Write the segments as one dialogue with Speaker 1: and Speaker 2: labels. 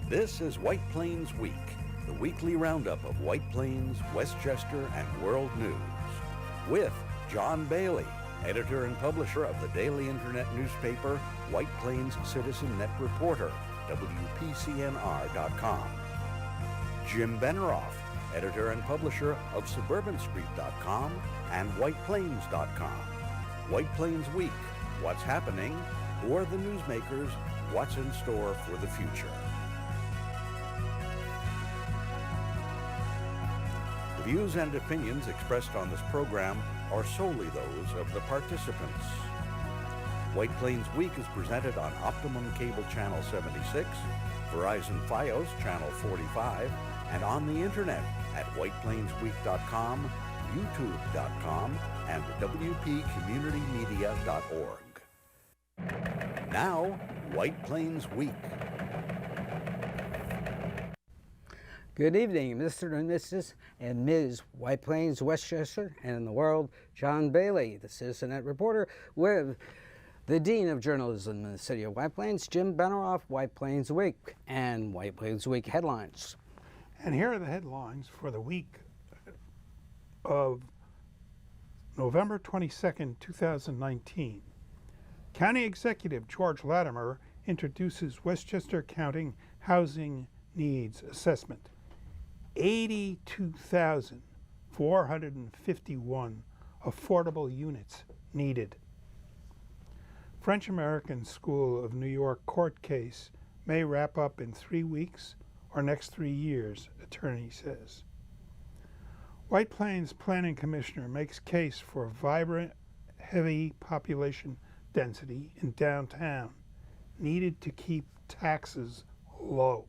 Speaker 1: This is White Plains Week, the weekly roundup of White Plains, Westchester, and world news. With John Bailey, editor and publisher of the daily internet newspaper White Plains Citizen Net Reporter, WPCNR.com. Jim Benerofe, editor and publisher of SuburbanStreet.com and WhitePlains.com. White Plains Week, what's happening, who are the newsmakers, what's in store for the future. The views and opinions expressed on this program are solely those of the participants. White Plains Week is presented on Optimum Cable Channel 76, Verizon Fios Channel 45, and on the internet at whiteplainsweek.com, youtube.com, and wpcommunitymedia.org. Now, White Plains Week.
Speaker 2: Good evening, Mr. and Mrs. and Ms. White Plains, Westchester, and in the world, John Bailey, the Citizen Net Reporter, with the Dean of Journalism in the city of White Plains, Jim Benerofe, White Plains Week, and White Plains Week headlines.
Speaker 3: And here are the headlines for the week of November 22nd, 2019. County Executive George Latimer introduces Westchester County Housing Needs Assessment. 82,451 affordable units needed. French-American School of New York court case may wrap up in 3 weeks or next 3 years, attorney says. White Plains Planning Commissioner makes case for vibrant, heavy population density in downtown, needed to keep taxes low.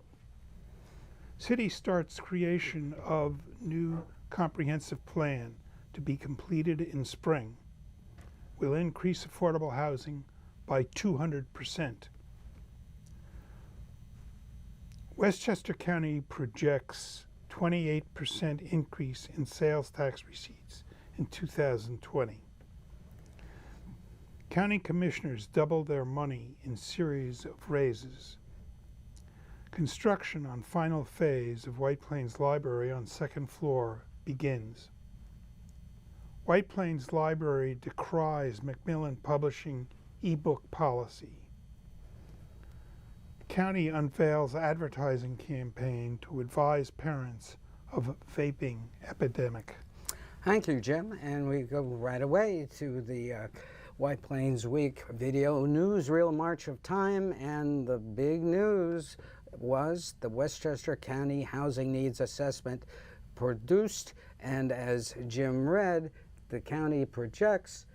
Speaker 3: City starts creation of new comprehensive plan to be completed in spring. Will increase affordable housing by 200%. Westchester County projects 28% increase in sales tax receipts in 2020. County commissioners double their money in series of raises. Construction on final phase of White Plains Library on second floor begins. White Plains Library decries Macmillan Publishing ebook policy. County unveils advertising campaign to advise parents of vaping epidemic.
Speaker 2: Thank you, Jim. And we go right away to the White Plains Week video newsreel march of time. And the big news was the Westchester County Housing Needs Assessment produced. And as Jim read, the county projects,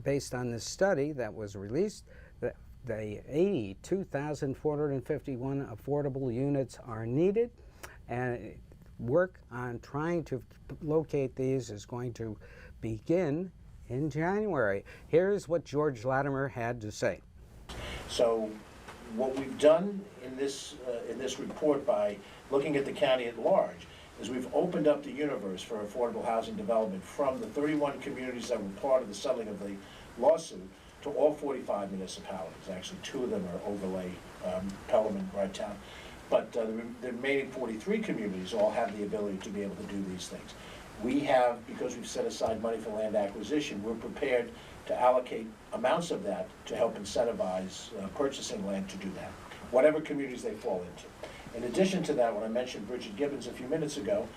Speaker 2: based on this study that was released, that the 82,451 affordable units are needed, and work on trying to locate these is going to begin in January. Here's what George Latimer had to say.
Speaker 4: So what we've done in this report by looking at the county at large is we've opened up the universe for affordable housing development from the 31 communities that were part of the settling of the lawsuit to all 45 municipalities. Actually, 2 of them are overlay, Pelham and Bright Town. But the remaining 43 communities all have the ability to be able to do these things. We have, because we've set aside money for land acquisition, we're prepared to allocate amounts of that to help incentivize purchasing land to do that, whatever communities they fall into. In addition to that, when I mentioned Bridget Gibbons a few minutes ago,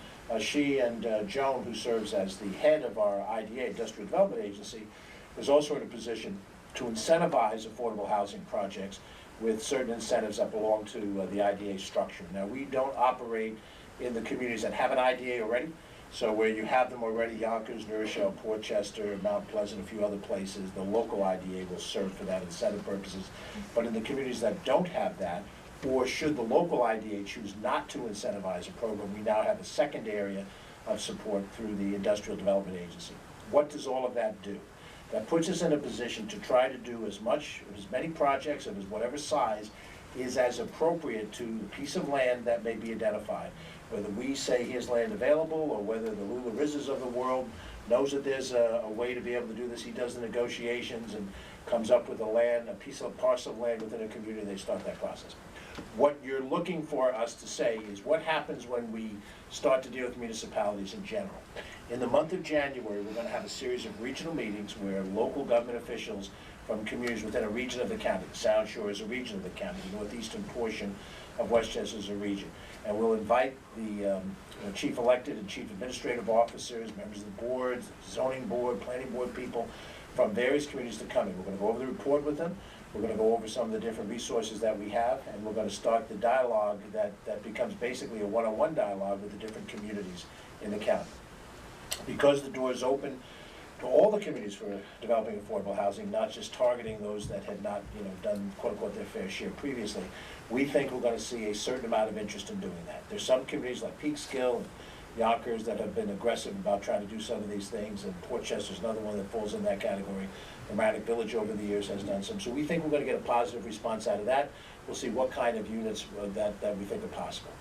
Speaker 4: she and Joan, who serves as the head of our IDA, Industrial Development Agency, is also in a position to incentivize affordable housing projects with certain incentives that belong to the IDA structure. Now, we don't operate in the communities that have an IDA already, so where you have them already, Yonkers, New Rochelle, Port Chester, Mount Pleasant, a few other places, the local IDA will serve for that incentive purposes. But in the communities that don't have that, or should the local IDA choose not to incentivize a program, we now have a second area of support through the Industrial Development Agency. What does all of that do? That puts us in a position to try to do as many projects of whatever size is as appropriate to the piece of land that may be identified. Whether we say here's land available, or whether the Lula Rizzes of the world knows that there's a way to be able to do this, he does the negotiations and comes up with a parcel of land within a community, they start that process. what you're looking for us to say is what happens when we start to deal with municipalities in general. In the month of January, we're going to have a series of regional meetings where local government officials from communities within a region of the county, the Sound Shore is a region of the county, the northeastern portion of Westchester is a region, and we'll invite the chief elected and chief administrative officers, members of the boards, zoning board, planning board people from various communities to come in. We're going to go over the report with them. We're going to go over some of the different resources that we have, and we're going to start the dialogue that becomes basically a one-on-one dialogue with the different communities in the county. Because the door is open to all the communities for developing affordable housing, not just targeting those that had not, done quote-unquote their fair share previously, we think we're going to see a certain amount of interest in doing that. There's some communities like Peekskill and Yonkers that have been aggressive about trying to do some of these things, and Port Chester's another one that falls in that category. Romantic Village over the years has done some. So we think we're going to get a positive response out of that. We'll see what kind of units that we think are possible.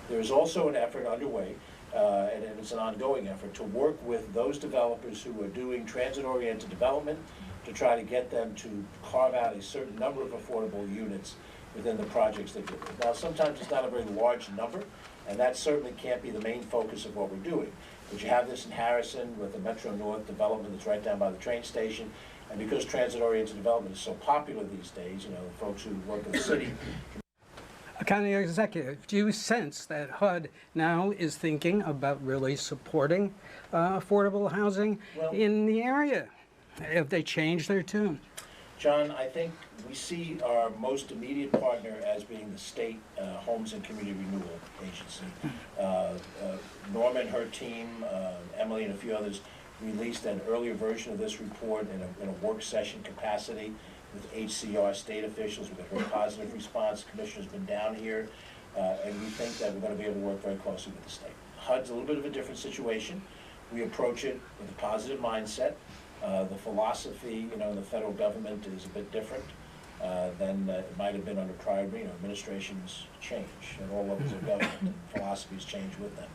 Speaker 4: There is also an effort underway, and it's an ongoing effort, to work with those developers who are doing transit-oriented development to try to get them to carve out a certain number of affordable units within the projects that do. Now, sometimes it's not a very large number, and that certainly can't be the main focus of what we're doing. But you have this in Harrison with the Metro North development that's right down by the train station. And because transit-oriented development is so popular these days, the folks who work in the city.
Speaker 2: County Executive, do you sense that HUD now is thinking about really supporting affordable housing in the area? Have they changed their tune?
Speaker 4: John, I think we see our most immediate partner as being the state Homes and Community Renewal Agency. Norma and her team, Emily and a few others, released an earlier version of this report in a work session capacity with HCR state officials. We've got a very positive response. The commissioner's been down here, and we think that we're going to be able to work very closely with the state. HUD's a little bit of a different situation. We approach it with a positive mindset. The philosophy, in the federal government is a bit different than it might have been under prior, administrations change at all levels of government, and philosophies change with them.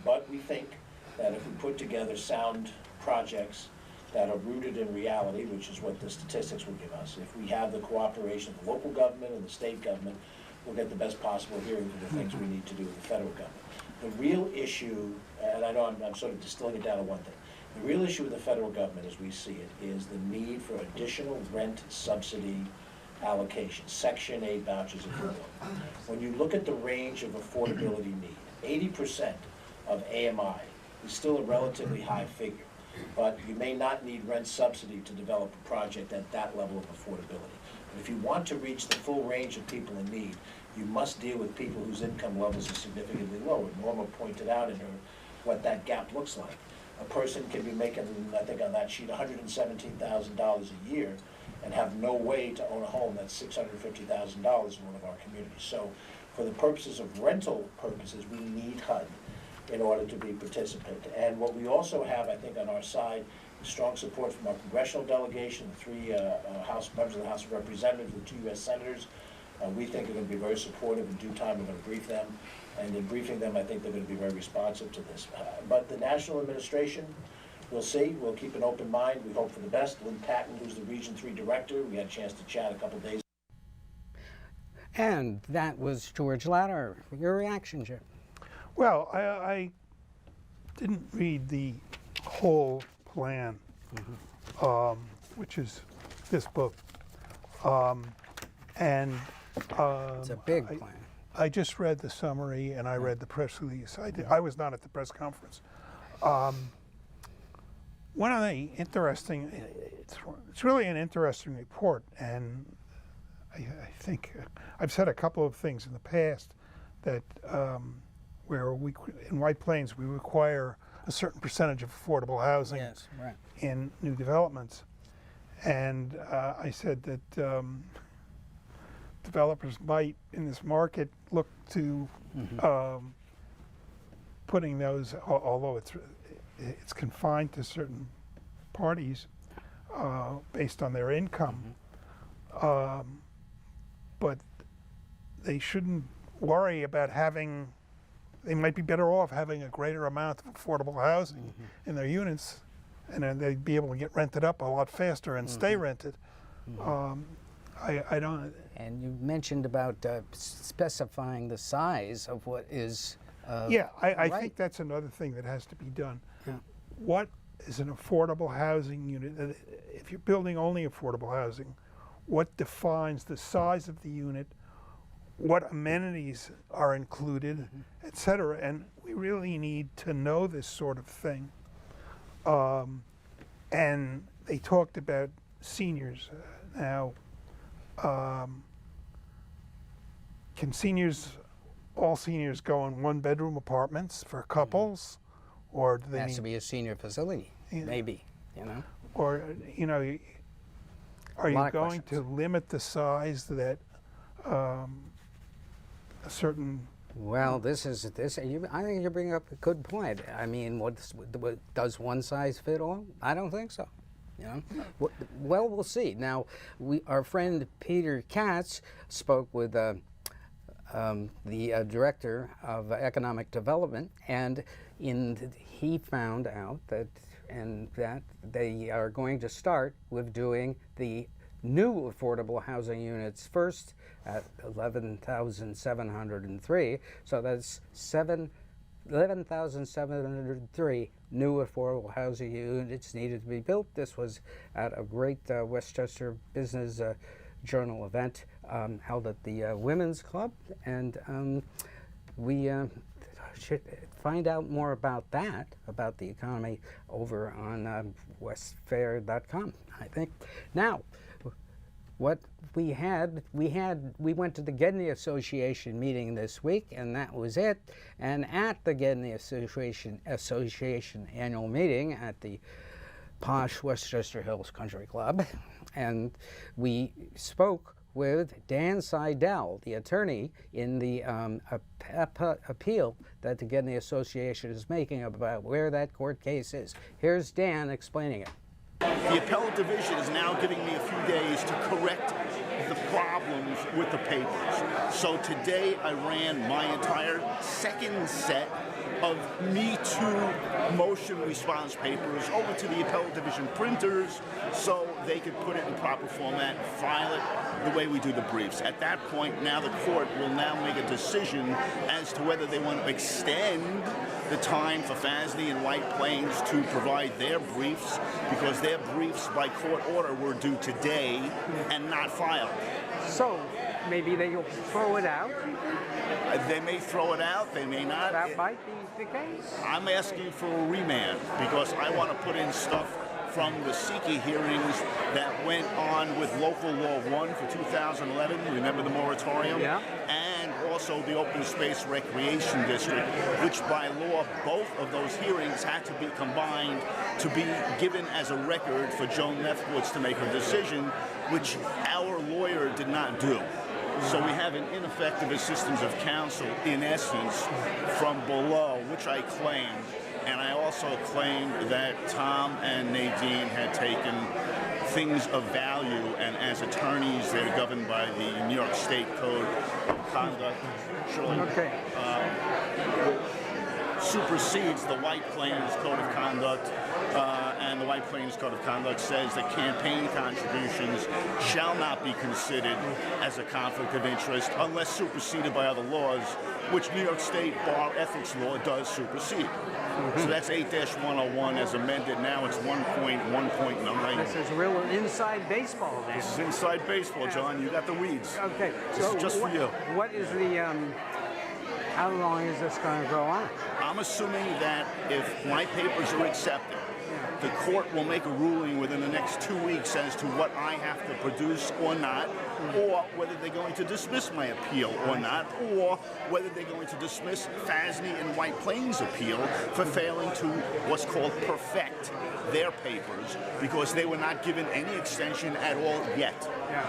Speaker 4: But we think that if we put together sound projects that are rooted in reality, which is what the statistics will give us, if we have the cooperation of the local government and the state government, we'll get the best possible hearing for the things we need to do with the federal government. The real issue, and I know I'm sort of distilling it down to one thing, the real issue with the federal government as we see it is the need for additional rent subsidy allocation, Section 8 vouchers if you will. When you look at the range of affordability need, 80% of AMI is still a relatively high figure, but you may not need rent subsidy to develop a project at that level of affordability. But if you want to reach the full range of people in need, you must deal with people whose income levels are significantly lower. Norma pointed out in her what that gap looks like. A person can be making, I think on that sheet, $117,000 a year and have no way to own a home that's $650,000 in one of our communities. So for the purposes of rental purposes, we need HUD in order to be participant. And what we also have, I think, on our side is strong support from our congressional delegation, the three members of the House of Representatives, the 2 U.S. senators. We think are going to be very supportive. In due time, we're going to brief them. And in briefing them, I think they're going to be very responsive to this. But the national administration, we'll see. We'll keep an open mind. We hope for the best. Lynn Patton, who's the Region 3 director, we had a chance to chat a couple days ago.
Speaker 2: And that was George Latter. Your reaction, Jim?
Speaker 3: Well, I didn't read the whole plan, which is this book.
Speaker 2: It's a big plan.
Speaker 3: I just read the summary and I read the press release. I was not at the press conference. One of the interesting, it's really an interesting report, and I think I've said a couple of things in the past that where we, in White Plains, we require a certain percentage of affordable housing in new developments. And I said that developers might, in this market, look to putting those, although it's confined to certain parties based on their income, but they shouldn't worry about having, they might be better off having a greater amount of affordable housing in their units, and then they'd be able to get rented up a lot faster and stay rented. I don't.
Speaker 2: And you mentioned about specifying the size of what is.
Speaker 3: Yeah, I
Speaker 2: right.
Speaker 3: think that's another thing that has to be done.
Speaker 2: Yeah.
Speaker 3: What is an affordable housing unit? If you're building only affordable housing, what defines the size of the unit? What amenities are included, et cetera? And we really need to know this sort of thing. And they talked about seniors. Now, can all seniors go in one-bedroom apartments for couples, or do
Speaker 2: It
Speaker 3: they
Speaker 2: has
Speaker 3: need,
Speaker 2: to be a senior facility,
Speaker 3: Yeah.
Speaker 2: maybe, you know?
Speaker 3: or are you
Speaker 2: lot of
Speaker 3: going to
Speaker 2: questions.
Speaker 3: limit the size that a certain?
Speaker 2: Well, I think you bring up a good point. I mean, does one size fit all? I don't think so. You know? Well, we'll see. Now, our friend Peter Katz spoke with the director of economic development, and he found out that they are going to start with doing the new affordable housing units first at 11,703. So that's 11,703 new affordable housing units needed to be built. This was at a great Westchester Business Journal event held at the Women's Club, and we should find out more about that, about the economy, over on westfair.com, I think. Now, what we went to the Gedney Association meeting this week, and that was it. And at the Gedney Association annual meeting at the posh Westchester Hills Country Club, and we spoke with Dan Seidel, the attorney in the appeal that the Gedney Association is making about where that court case is. Here's Dan explaining it.
Speaker 5: The appellate division is now giving me a few days to correct the problems with the papers. So today I ran my entire second set of Me Too motion response papers over to the appellate division printers so they could put it in proper format and file it the way we do the briefs. At that point, now the court will now make a decision as to whether they want to extend the time for Fasney and White Plains to provide their briefs, because their briefs by court order were due today and not filed.
Speaker 2: So maybe they'll throw it out.
Speaker 5: They may throw it out, they may not.
Speaker 2: That might be the case.
Speaker 5: I'm asking for a remand because I want to put in stuff from the Siki hearings that went on with Local Law 1 for 2011, remember the moratorium?
Speaker 2: Yeah.
Speaker 5: And also the Open Space Recreation District, which by law, both of those hearings had to be combined to be given as a record for Joan Lefkowitz to make her decision, which our lawyer did not do. So we have an ineffective assistance of counsel, in essence, from below, which I claimed. And I also claimed that Tom and Nadine had taken things of value, and as attorneys, they're governed by the New York State Code of Conduct. Surely,
Speaker 2: Okay.
Speaker 5: supersedes the White Plains Code of Conduct, and the White Plains Code of Conduct says that campaign contributions shall not be considered as a conflict of interest unless superseded by other laws, which New York State bar ethics law does supersede. So that's 8-101 as amended. Now it's 1.1.9.
Speaker 2: This is real inside baseball, Dan.
Speaker 5: This is inside baseball, John. You got the weeds.
Speaker 2: Okay.
Speaker 5: This is just for you.
Speaker 2: What is the, how long is this going to go on?
Speaker 5: I'm assuming that if my papers are accepted, the court will make a ruling within the next 2 weeks as to what I have to produce or not, or whether they're going to dismiss my appeal or not, or whether they're going to dismiss Fasney and White Plains' appeal for failing to what's called perfect their papers, because they were not given any extension at all yet.
Speaker 2: Yeah.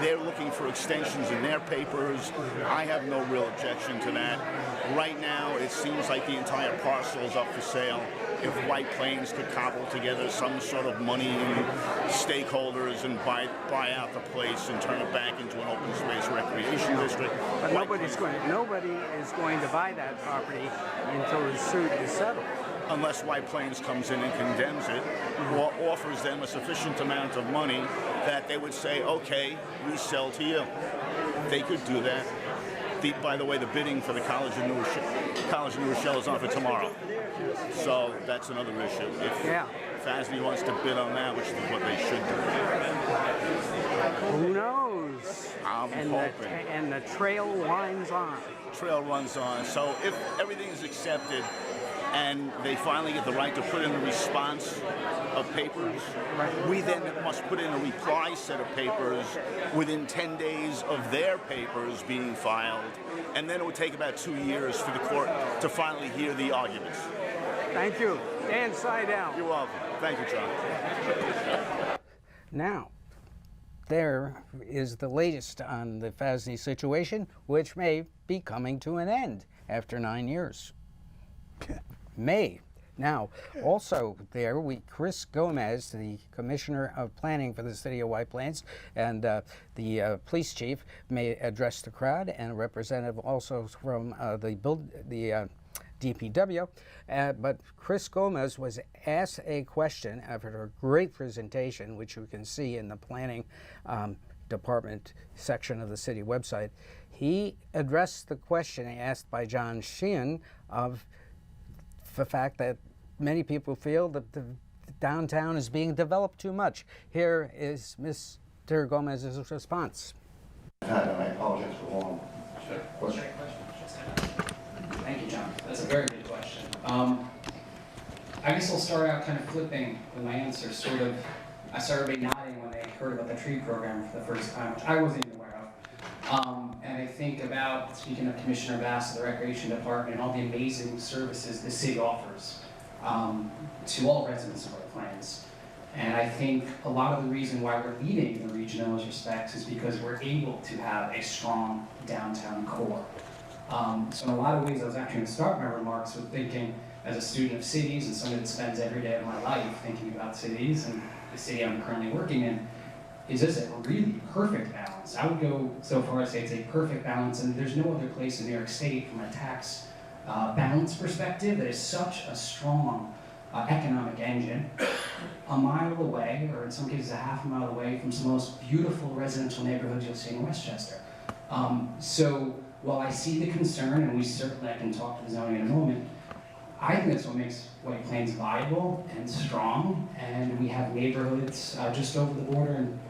Speaker 5: They're looking for extensions in their papers. I have no real objection to that. Right now, it seems like the entire parcel is up for sale. If White Plains could cobble together some sort of money and stakeholders and buy out the place and turn it back into an open space recreation district.
Speaker 2: But nobody is going to buy that property until the suit is settled.
Speaker 5: unless White Plains comes in and condemns it, or offers them a sufficient amount of money that they would say, okay, we sell to you. They could do that. By the way, the bidding for the College of New Rochelle is on for tomorrow. So that's another issue. If FASD wants to bid on that, which is what they should do.
Speaker 2: Who knows?
Speaker 5: I'm hoping.
Speaker 2: And the trail winds on.
Speaker 5: Trail runs on. So if everything is accepted and they finally get the right to put in a response of papers, we then must put in a reply set of papers within 10 days of their papers being filed, and then it would take about 2 years for the court to finally hear the arguments.
Speaker 2: Thank you. Dan Seidel.
Speaker 5: You're welcome. Thank you, John.
Speaker 2: Now, there is the latest on the FASD situation, which may be coming to an end after 9 years. May. Now, also there, Chris Gomez, the Commissioner of Planning for the City of White Plains, and the police chief may address the crowd, and a representative also from the DPW. But Chris Gomez was asked a question after a great presentation, which you can see in the planning department section of the city website. He addressed the question asked by John Sheehan of the fact that many people feel that the downtown is being developed too much. Here is Mr. Gomez's response.
Speaker 6: I apologize for long.
Speaker 7: Sure.
Speaker 6: Question.
Speaker 7: Thank you, John. That's a very good question. I guess I'll start out kind of flipping with my answer. I started nodding when they heard about the tree program for the first time, which I wasn't even aware of. And I think about, speaking of Commissioner Bass of the Recreation Department, and all the amazing services the city offers to all residents of White Plains. And I think a lot of the reason why we're leading the region in those respects is because we're able to have a strong downtown core. So in a lot of ways, I was actually going to start my remarks with thinking, as a student of cities and someone that spends every day of my life thinking about cities and the city I'm currently working in, is this a really perfect balance? I would go so far as to say it's a perfect balance, and there's no other place in New York State from a tax balance perspective that is such a strong economic engine a mile away, or in some cases a half a mile away, from some of the most beautiful residential neighborhoods you'll see in Westchester. So while I see the concern, and I can talk to the zoning in a moment, I think that's what makes White Plains viable and strong, and we have neighborhoods just over the border in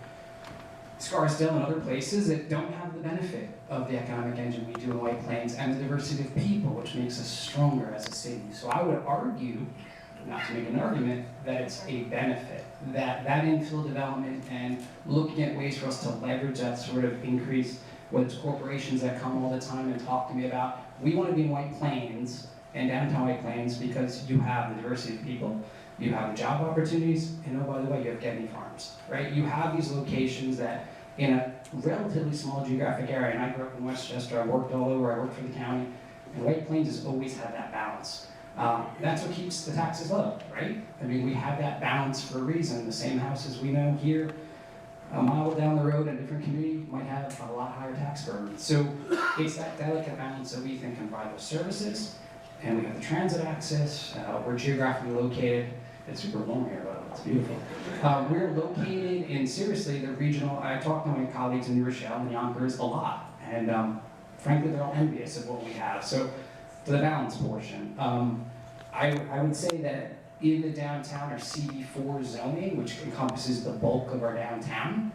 Speaker 7: Scarsdale and other places that don't have the benefit of the economic engine we do in White Plains and the diversity of people, which makes us stronger as a city. So I would argue, not to make an argument, that it's a benefit, that infill development and looking at ways for us to leverage that sort of increase, whether it's corporations that come all the time and talk to me about, we want to be in White Plains and downtown White Plains because you have the diversity of people, you have the job opportunities, and oh, by the way, you have Getney Farms, right? You have these locations that in a relatively small geographic area, and I grew up in Westchester, I worked all over, I worked for the county, and White Plains has always had that balance. That's what keeps the taxes low, right? I mean, we have that balance for a reason. The same houses we know here, a mile down the road in a different community might have a lot higher tax burden. So it's that delicate balance that we think can provide those services, and we have the transit access, we're geographically located. It's super warm here, but it's beautiful. We're located in, seriously, the regional, I talk to my colleagues in New Rochelle and Yonkers a lot, and frankly, they're all envious of what we have. So, to the balance portion, I would say that in the downtown or CB4 zoning, which encompasses the bulk of our downtown,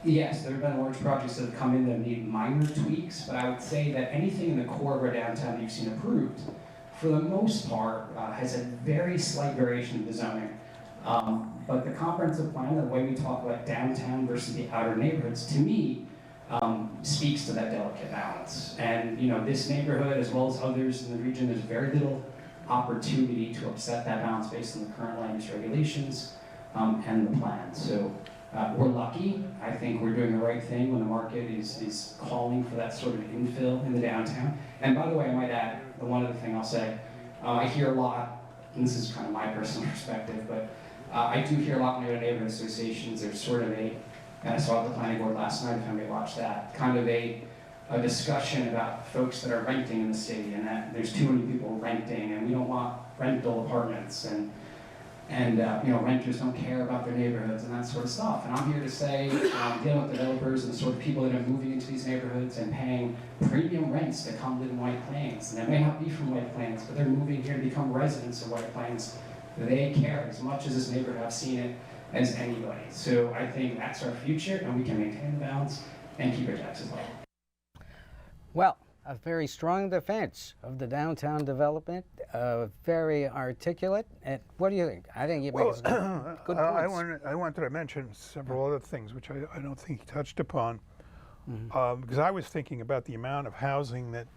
Speaker 7: yes, there have been large projects that have come in that need minor tweaks, but I would say that anything in the core of our downtown that you've seen approved, for the most part, has a very slight variation of the zoning. But the comprehensive plan, the way we talk about downtown versus the outer neighborhoods, to me, speaks to that delicate balance. And this neighborhood, as well as others in the region, there's very little opportunity to upset that balance based on the current land use regulations and the plan. So we're lucky. I think we're doing the right thing when the market is calling for that sort of infill in the downtown. And by the way, I might add, the one other thing I'll say, I hear a lot, and this is kind of my personal perspective, but I do hear a lot in the neighborhood associations. There's sort of and I saw at the planning board last night, if anybody watched that, kind of a discussion about folks that are renting in the city and that there's too many people renting, and we don't want rental apartments and renters don't care about their neighborhoods and that sort of stuff. And I'm here to say, dealing with developers and the sort of people that are moving into these neighborhoods and paying premium rents to come live in White Plains. And they may not be from White Plains, but they're moving here to become residents of White Plains. They care as much as this neighborhood. I've seen it as anybody. So I think that's our future, and we can maintain the balance and keep our taxes low.
Speaker 2: Well, a very strong defense of the downtown development, very articulate. And what do you think? I think it makes good points.
Speaker 3: I wanted to mention several other things which I don't think he touched upon, because I was thinking about the amount of housing that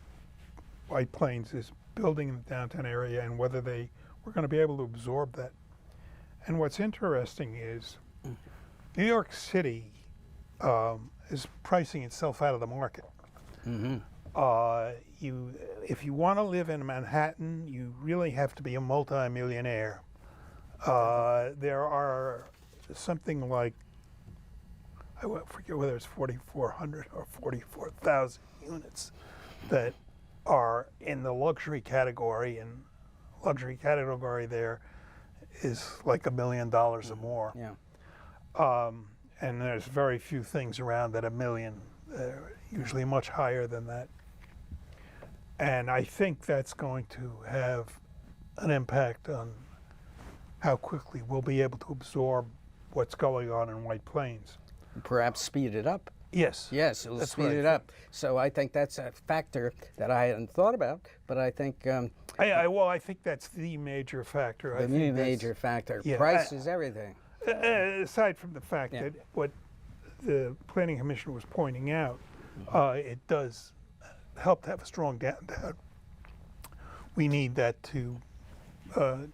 Speaker 3: White Plains is building in the downtown area and whether they were going to be able to absorb that. And what's interesting is New York City is pricing itself out of the market. If you want to live in Manhattan, you really have to be a multi-millionaire. There are something like, I forget whether it's 4,400 or 44,000 units that are in the luxury category, and luxury category there is like $1 million or more.
Speaker 2: Yeah.
Speaker 3: And there's very few things around at $1 million. They're usually much higher than that. And I think that's going to have an impact on how quickly we'll be able to absorb what's going on in White Plains.
Speaker 2: Perhaps speed it up.
Speaker 3: Yes.
Speaker 2: Yes, it'll
Speaker 3: That's
Speaker 2: speed
Speaker 3: what I
Speaker 2: it up. So I think that's a factor that I hadn't thought about, but I think
Speaker 3: I think that's the major factor.
Speaker 2: the major factor.
Speaker 3: Yeah,
Speaker 2: Price is everything.
Speaker 3: Aside from the fact that what the Planning Commission was pointing out, it does help to have a strong downtown. We need that to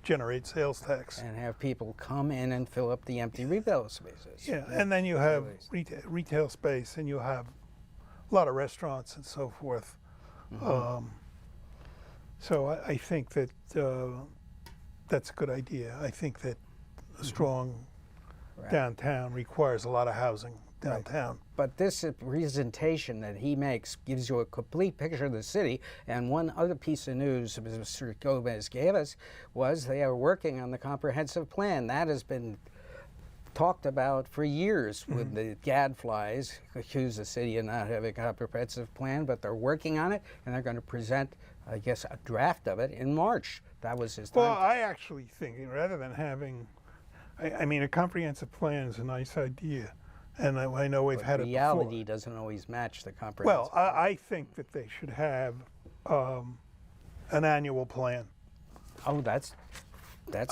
Speaker 3: generate sales tax.
Speaker 2: And have people come in and fill up the empty retail spaces.
Speaker 3: Yeah, and then you have retail space, and you have a lot of restaurants and so forth. So I think that that's a good idea. I think that a strong downtown requires a lot of housing downtown.
Speaker 2: But this presentation that he makes gives you a complete picture of the city. And one other piece of news Mr. Gomez gave us was they are working on the comprehensive plan. That has been talked about for years with the gadflies, accuse the city of not having a comprehensive plan, but they're working on it, and they're going to present, I guess, a draft of it in March. That was his time.
Speaker 3: Well, I actually think rather than having, I mean, a comprehensive plan is a nice idea. And I know we've had it before.
Speaker 2: Reality doesn't always match the comprehensive
Speaker 3: plan. Well, I think that they should have an annual plan.
Speaker 2: Oh, that's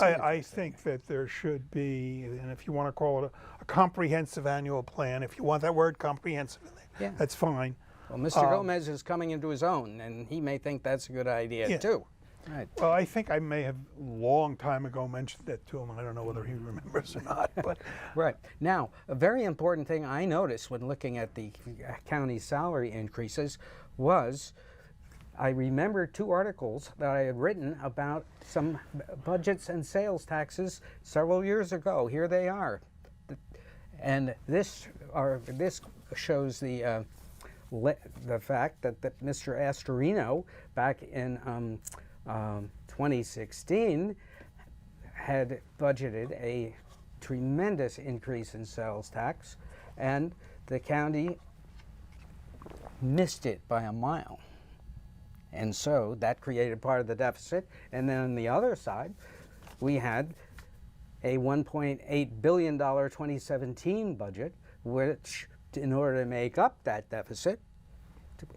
Speaker 3: I think that there should be, and if you want to call it a comprehensive annual plan, if you want that word comprehensive in there, that's fine.
Speaker 2: Well, Mr. Gomez is coming into his own, and he may think that's a good idea too. Right.
Speaker 3: Well, I think I may have a long time ago mentioned that to him. I don't know whether he remembers or not. But
Speaker 2: right. Now, a very important thing I noticed when looking at the county salary increases was I remember 2 articles that I had written about some budgets and sales taxes several years ago. Here they are. And this shows the fact that Mr. Astorino back in 2016 had budgeted a tremendous increase in sales tax, and the county missed it by a mile. And so that created part of the deficit. And then on the other side, we had a $1.8 billion 2017 budget, which, in order to make up that deficit,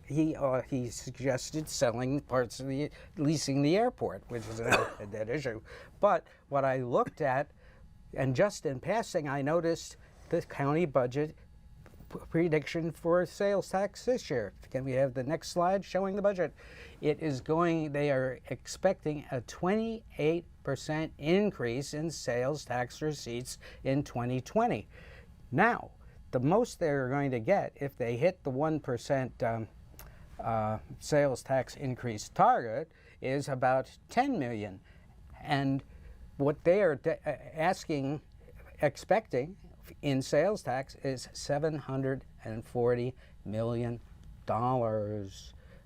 Speaker 2: he suggested selling parts of leasing the airport, which is a dead issue. But what I looked at, and just in passing, I noticed the county budget prediction for sales tax this year. Can we have the next slide showing the budget? It is going, they are expecting a 28% increase in sales tax receipts in 2020. Now, the most they're going to get if they hit the 1% sales tax increase target is about 10 million. And what they are expecting in sales tax is $740 million.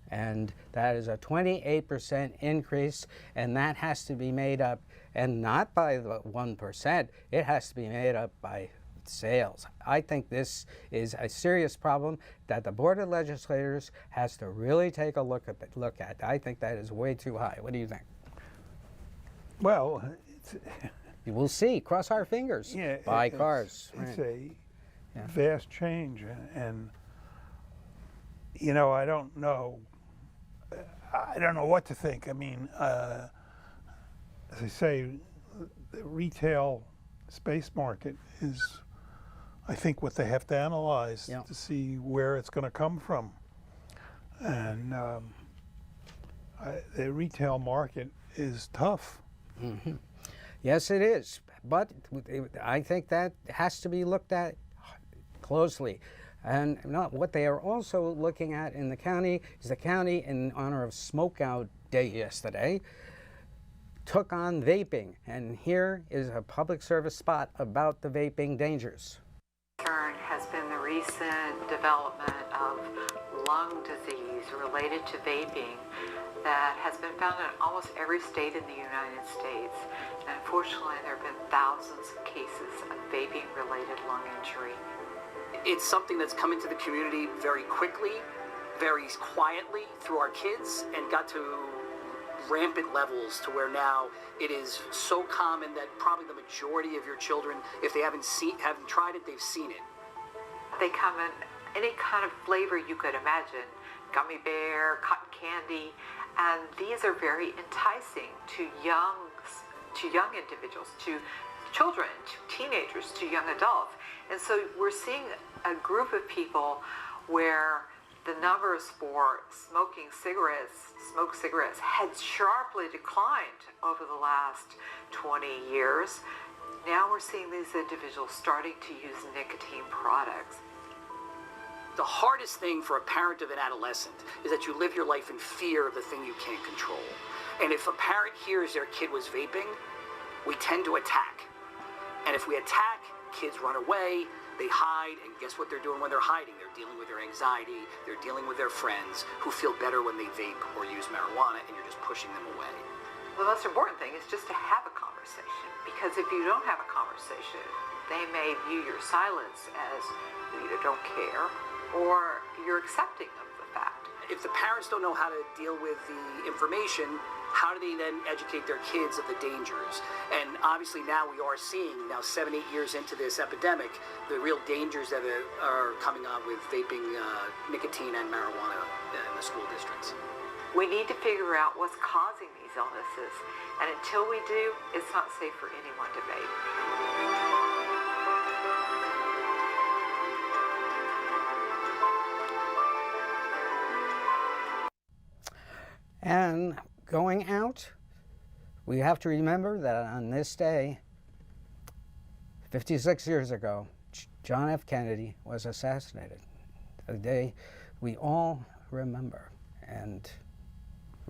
Speaker 2: And that is a 28% increase, and that has to be made up, and not by the 1%, it has to be made up by sales. I think this is a serious problem that the Board of Legislators has to really take a look at. I think that is way too high. What do you think?
Speaker 3: Well,
Speaker 2: We'll see. Cross our fingers.
Speaker 3: yeah,
Speaker 2: Buy cars.
Speaker 3: It's
Speaker 2: Right.
Speaker 3: a vast change, and you know, I don't know what to think. I mean, as I say, the retail space market is, I think, what they have to analyze
Speaker 2: Yeah.
Speaker 3: to see where it's going to come from. And the retail market is tough.
Speaker 2: Yes, it is. But I think that has to be looked at closely. And what they are also looking at in the county is the county, in honor of Smokeout Day yesterday, took on vaping. And here is a public service spot about the vaping dangers.
Speaker 8: Concern has been the recent development of lung disease related to vaping that has been found in almost every state in the United States. And unfortunately, there have been thousands of cases of vaping-related lung injury.
Speaker 9: It's something that's come into the community very quickly, very quietly through our kids, and got to rampant levels to where now it is so common that probably the majority of your children, if they haven't tried it, they've seen it.
Speaker 8: They come in any kind of flavor you could imagine, gummy bear, cotton candy, and these are very enticing to young individuals, to children, to teenagers, to young adults. And so we're seeing a group of people where the numbers for smoked cigarettes had sharply declined over the last 20 years. Now we're seeing these individuals starting to use nicotine products.
Speaker 9: The hardest thing for a parent of an adolescent is that you live your life in fear of the thing you can't control. And if a parent hears their kid was vaping, we tend to attack. And if we attack, kids run away, they hide, and guess what they're doing when they're hiding? They're dealing with their anxiety, they're dealing with their friends who feel better when they vape or use marijuana, and you're just pushing them away.
Speaker 8: The most important thing is just to have a conversation, because if you don't have a conversation, they may view your silence as you either don't care or you're accepting of the fact.
Speaker 9: If the parents don't know how to deal with the information, how do they then educate their kids of the dangers? And obviously now we are seeing, now 7-8 years into this epidemic, the real dangers that are coming on with vaping nicotine and marijuana in the school districts.
Speaker 8: We need to figure out what's causing these illnesses, and until we do, it's not safe for anyone to vape.
Speaker 2: And going out, we have to remember that on this day, 56 years ago, John F. Kennedy was assassinated. A day we all remember, and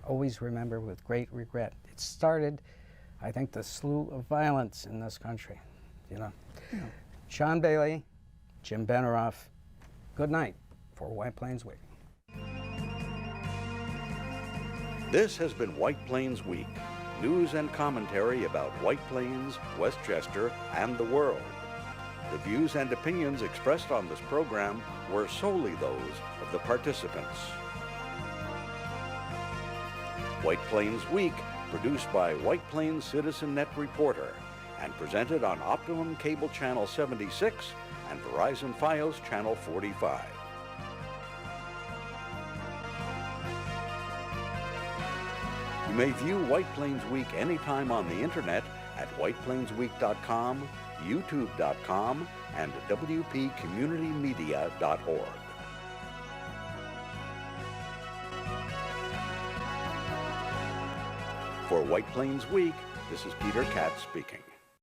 Speaker 2: always remember with great regret. It started, I think, the slew of violence in this country, you know. Yeah. Sean Bailey, Jim Benerofe, good night for White Plains Week.
Speaker 1: This has been White Plains Week, news and commentary about White Plains, Westchester, and the world. The views and opinions expressed on this program were solely those of the participants. White Plains Week, produced by White Plains Citizen Net Reporter, and presented on Optimum Cable Channel 76 and Verizon Fios Channel 45. You may view White Plains Week anytime on the internet at whiteplainsweek.com, youtube.com, and wpcommunitymedia.org. For White Plains Week, this is Peter Katz speaking.